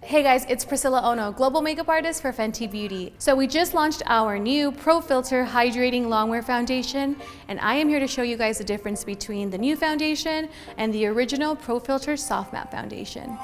Hey guys, it's Priscilla Ono, global makeup artist for Fenty Beauty. So we just launched our new Pro FILT'R Hydrating Longwear Foundation, and I am here to show you guys the difference between the new foundation and the original Pro FILT'R Soft Matte Foundation.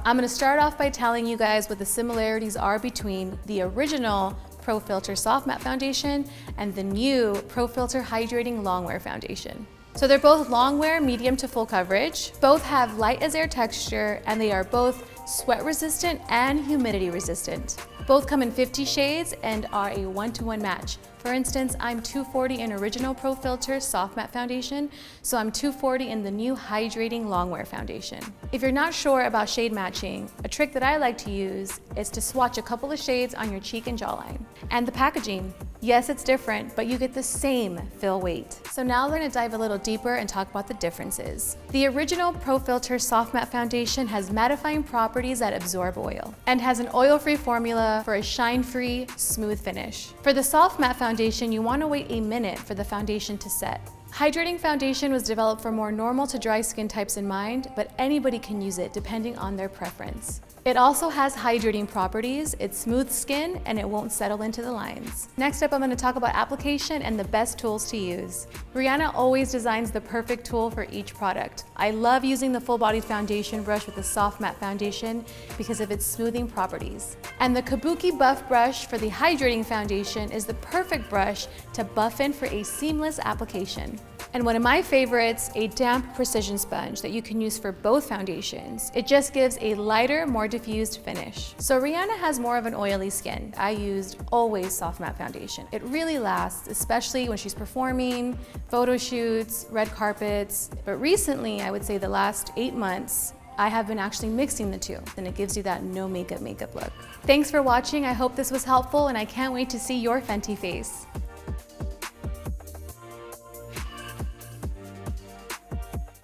I'm gonna start off by telling you guys what the similarities are between the original Pro FILT'R Soft Matte Foundation and the new Pro FILT'R Hydrating Longwear Foundation. So they're both longwear, medium to full coverage. Both have light as air texture, and they are both sweat resistant and humidity resistant. Both come in 50 shades and are a one-to-one match. For instance, I'm 240 in original Pro FILT'R Soft Matte Foundation, so I'm 240 in the new Hydrating Longwear Foundation. If you're not sure about shade matching, a trick that I like to use is to swatch a couple of shades on your cheek and jawline. And the packaging. Yes, it's different, but you get the same fill weight. So now we're gonna dive a little deeper and talk about the differences. The original Pro FILT'R Soft Matte Foundation has mattifying properties that absorb oil and has an oil-free formula for a shine-free, smooth finish. For the Soft Matte Foundation, you wanna wait a minute for the foundation to set. Hydrating foundation was developed for more normal to dry skin types in mind, but anybody can use it depending on their preference. It also has hydrating properties, it smooths skin, and it won't settle into the lines. Next up, I'm gonna talk about application and the best tools to use. Rihanna always designs the perfect tool for each product. I love using the full-bodied foundation brush with the soft matte foundation because of its smoothing properties. And the Kabuki Buff brush for the hydrating foundation is the perfect brush to buff in for a seamless application. And one of my favorites, a damp precision sponge that you can use for both foundations. It just gives a lighter, more diffused finish. So Rihanna has more of an oily skin. I used always soft matte foundation. It really lasts, especially when she's performing, photo shoots, red carpets. But recently, I would say the last 8 months, I have been actually mixing the two, and it gives you that no makeup look. Thanks for watching. I hope this was helpful, and I can't wait to see your Fenty face.